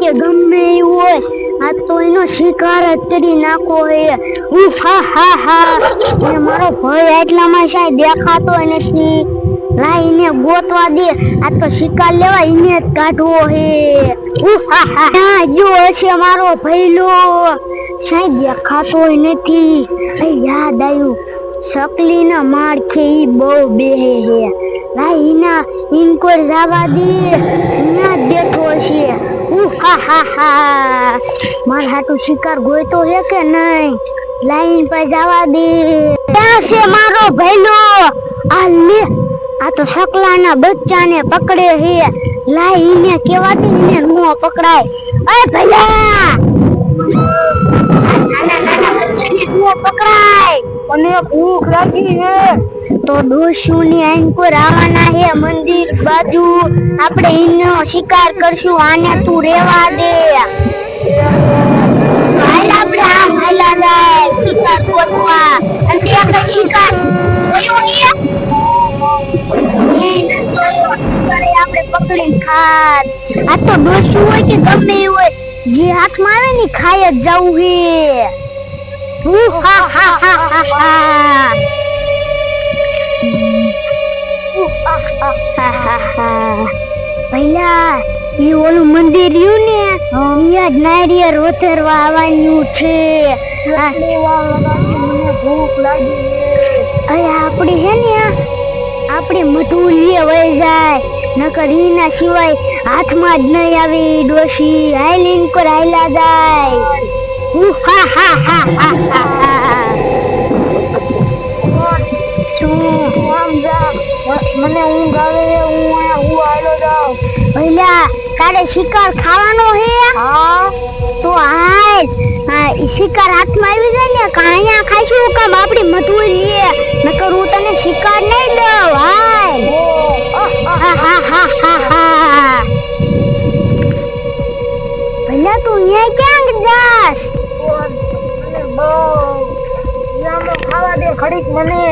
કે ગમે એવું હોય આ તો એનો શિકાર જ કરી નાખો હે હા હા હા અને મારો ભાઈ એટલામાં શાય દેખાતો નથી લાઈને ગોતવા દે આ તો શિકાર લેવા એને જ કાઢવો હે હા હા હા જો છે મારો ભઈલો શાય દેખાતો નથી યાદ આવ્યું શકલી ના માર કે ઈ બહુ બેહે હે લાઈના ઇનકો જવા દે અહીંયા બેઠો છે હા હા હા માર હાટુ શિકાર ગોઈતો હે કે નહીં લાઈન પર જવા દે ક્યાં છે મારો ભઈલો આ લે આ તો શકલાના બચ્ચાને પકડે હે લાઈને કેવાતી ને નો પકડાય એ ભઈલા નાના નાના બચ્ચાને નો પકડાય મને ભૂખ લાગી હે તો ડોશુની આઈન કોઈ રાવાના હે મંદિર બાજુ આપણે એનો શિકાર કરશું આને તું રેવા દે હાલ આપણે આમ હાલા જાય શિકાર ગોતવા અને તે આપણે શિકાર જોયો હે આપણે પકડીને ખાત આ તો ડોશું હોય કે ગમે એવું હોય જે હાથમાં આવે ને ખાય જ જવું હે હા હા હા હા હા પહેલા ઈ ઓલું મંદિર રહ્યું ને અહીંયા જ નારિયેળ વતરવા આવવાનું છે મને ભૂખ લાગી હે આપણે હે ને આપણે મધુલીએ વહી જાય નકર ઈના સિવાય હાથમાં જ નહીં આવી ડોશી હાઈલીન પર હાઈલા જાય હા હા હા હા હા મને ઊંઘ આવે હું આયલો જાઉં ભઈલા તારે શિકાર ખાવાનો હે હા તો હાલ ઈ શિકાર હાથમાં આવી જાય ને કાયા ખાઈશું કામ આપડી મધુઈ લે નકર હું તને શિકાર નહીં દઉં હાલ હા હા હા હા હા ભઈલા તું અહીંયા ક્યાં જાસ મને બહુ ખાવા દે ખડીક મને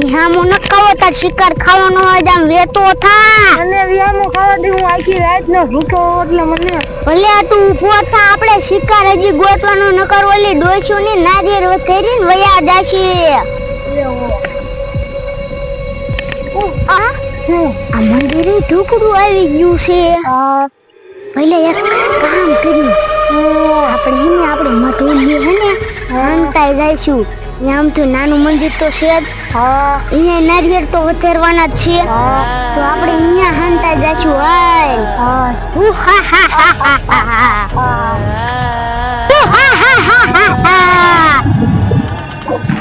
હામો ન ખાવો તાર શિકાર ખાવાનો હોય આમ વેતો થા મને વિયામો ખાવા દે હું આખી રાત નો ભૂખો એટલે મને ભલે તું ઊભો થા આપણે શિકાર હજી ગોતવાનો ન કર ઓલી ડોસ્યું ની નારિયેળ કરીને વયા જાશે આ મંદિરે ઢોકળું આવી ગયું છે ભલે એક કામ કરી આપણે મધુલી હે ને અંતાઈ જઈશું આમ તો નાનું મંદિર તો છે જ અહીંયા નારિયેળ તો વતરવાના જ છે તો આપણે અહીંયા હંતાઈ જઈશું હાલ હા હા હા હા હા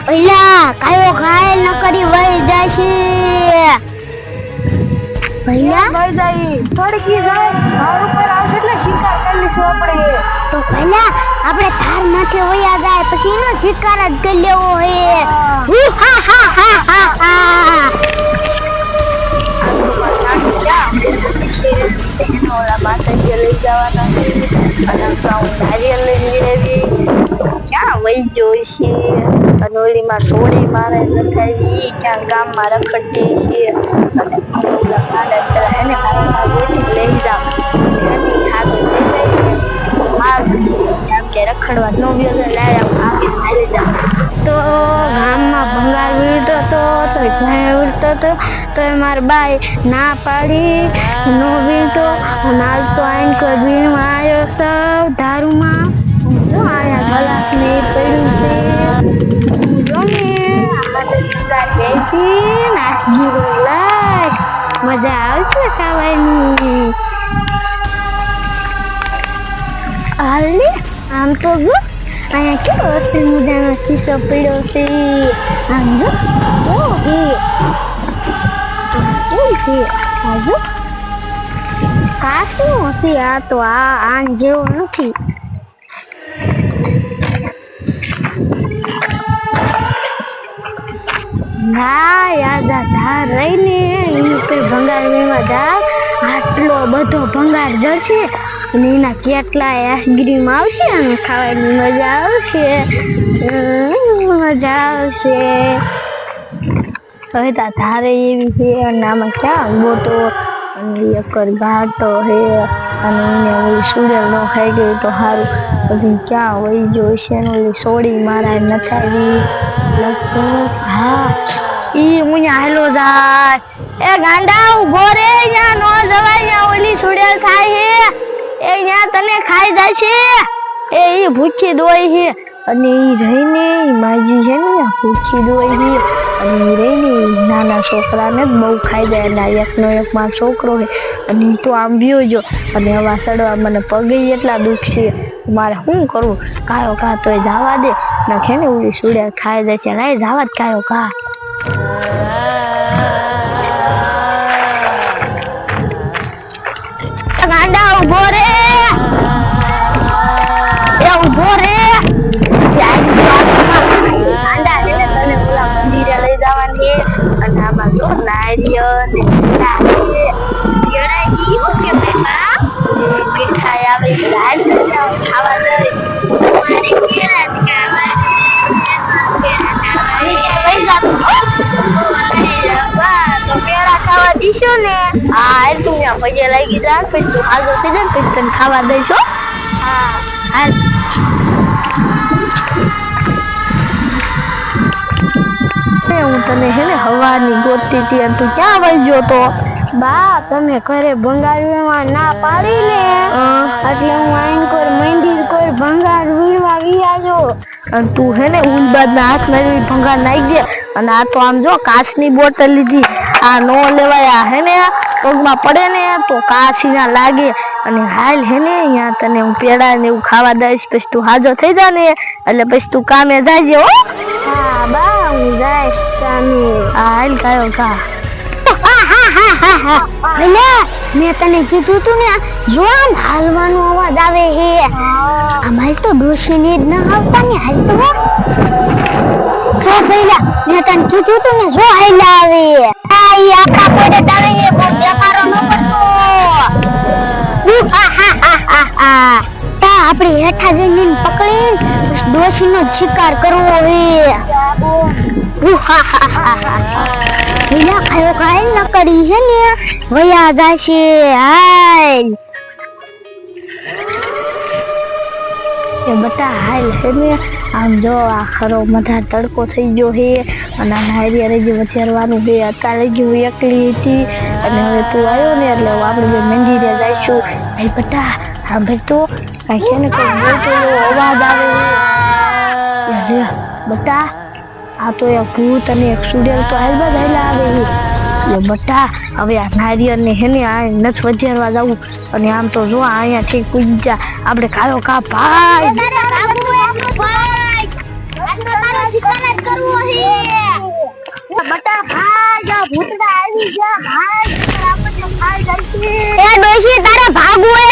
ભઈલા કાયો ઘાયલ ન કરી વહી જશે ભઈલા ભાઈ જાય થોડીક જાય ધાર ઉપર આવશે એટલે શિકાર કરી લઈશું આપણે તો ભઈલા આપણે ધાર માથે વયા જાય પછી એનો શિકાર જ કરી લેવો હે હા હા હા હા હા ઓલા માતાજી લઈ જવાના અને નારિયેળ લઈને આવી ક્યાં વહી ગયો છે અને ઓલીમાં સોડી મારે લખાવી ક્યાં ગામમાં રખડતી છે અને ઓલા મારા એને હાથમાં ગોતી લઈ જાવ એની હાથ લઈ જાય કે રખડવા નો વ્યવહાર લાયા હાલી જાવ તો ગામમાં ભંગાર વીણતો તો જ્યાં ઉડતો તો મારા બાઈ ના પાડી નો વીણતો હાલ તો આઈને કોઈ વીણવા આવ્યો સૌ દારૂમાં જો આયા ગલાસ ને પડ્યું છે જો ને મજા આવશે ખાવાની હાલે આમ તો જો અહીંયા કેવો અસલ મજાનો શીશો પડ્યો છે આમ જો જો કાશું હશે આ તો આન જેવો નથી ના યાદ ધાર રહીને એની કોઈ ભંગાર મેળવા જા આટલો બધો ભંગાર જશે અને એના કેટલા આઈસ્ક્રીમ આવશે અને ખાવાની મજા આવશે હવે તો ધારે એવી છે અને આમાં ક્યાં ગોતો અને એકર ઘાટો હે અને એને ઓલી સુડેલ ન ખાઈ ગઈ તો સારું. પછી ક્યાં વહી ગયો છે ને ઓલી સોડી મારા નથી આવી લગભગ. હા ઈ હું હાલો જાય. એ ગાંડા ઉભો રે, ત્યાં નો જવાય, ત્યાં ઓલી સુડેલ ખાય છે એ ત્યાં તને ખાઈ જાય છે. એ ઈ ભૂખી દોઈ છે અને ઈ રહીને માજી છે ને ભૂખી દોઈ છે અને ઈ રહીને નાના છોકરાને જ બહુ ખાઈ જાય. અને એકનો એક મારો છોકરો છે અને ઈ તો આમ બીયો જો અને હવા સડવા મને પગે એટલા દુખ છે. મારે શું કરવું? કાયો કા તોય જવા દે નખે ને ઓલી સુડેલ ખાઈ જાય છે. નહીં જવા જ કાયો કા. ગાંડા ઉભો રે, એ ઉભો રે. ગાંડા એને તને ઓલા મંદિરે લઈ જવાની અને આમાં જો નારિયેળ ને કેળાઈ ગયું કે બેટા મીઠાઈ આવે લાલ ખાવા દઈ. મારે કેળા તો પેડા ખાવા દીશો ને. હા તું ત્યાં પગે લાગી જા, પછી તું હાજો થઈ જાય, પછી તને ખાવા દઈશો. હા હાલ. હું તને હે ને હવાની ગોતતી હતી અને તું ક્યાં વહી ગયો તો? બા તમે ઘરે ભંગાર વીણવા ના પાડી ને એટલે હું આઈન કોઈ મંદિર કોઈ ભંગાર વીણવા વિયાજો. અને તું હે ને ઉલબાદ ના હાથ માં ભંગાર નાખી દે. અને આ તો આમ જો કાચની બોટલ લીધી, આ નો લેવાય. હે ને પગમાં પડે ને તો કાચી ના લાગે. અને હાલ હે ને અહીંયા તને હું પેડા ને એવું ખાવા દઈશ, પછી તું હાજો થઈ જા ને એટલે પછી તું કામે જાજે હો. હા બા હું જઈશ કામે. હાલ કાયો કા. મેં તને કીધું તું ને, જો આમ હાલવાનો અવાજ આવે હે. આમાં તો ડોશી ને જ ના આવતા ને. હાલ તો જો પહેલા મેં તને કીધું તું ને, જો હાલ્યા આવે. આ ઈ આપા પડે તારે એ બહુ દેખાડો ન પડતો. આપણે હેઠા જઈને પકડીને ડોશી નો શિકાર કરવો હે. પેલા ખાયો ખાય ન કરી છે ને વયા જાશે. હાલ એ બટા હાલ છે ને. આમ જો આ ખરો મધા તડકો થઈ ગયો હે અને નારિયેળ જે વચરવાનું હે. અત્યારે જ હું એકલી હતી અને હવે તું આવ્યો ને એટલે આપણે મંદિરે જઈશું. ભાઈ બટા સાંભળ તો કઈ છે ને કઈ બોલતો અવાજ આવે. બટા આ તો એક ભૂત અને એક સુડેલ તો હાલવા હાલ્યા આવે. બટા હવે આ નારિયેળ ને હે ને આ નથી વજેરવા જવું. અને આમ તો જો અહીંયા ઠીક પૂજી જા આપણે ખાયો ખા ભાઈ. બટા ભાઈ ભૂતડા આવી ગયા ભાઈ, આપણને ખાઈ જાય છે. એ ડોશી તારે ભાગવું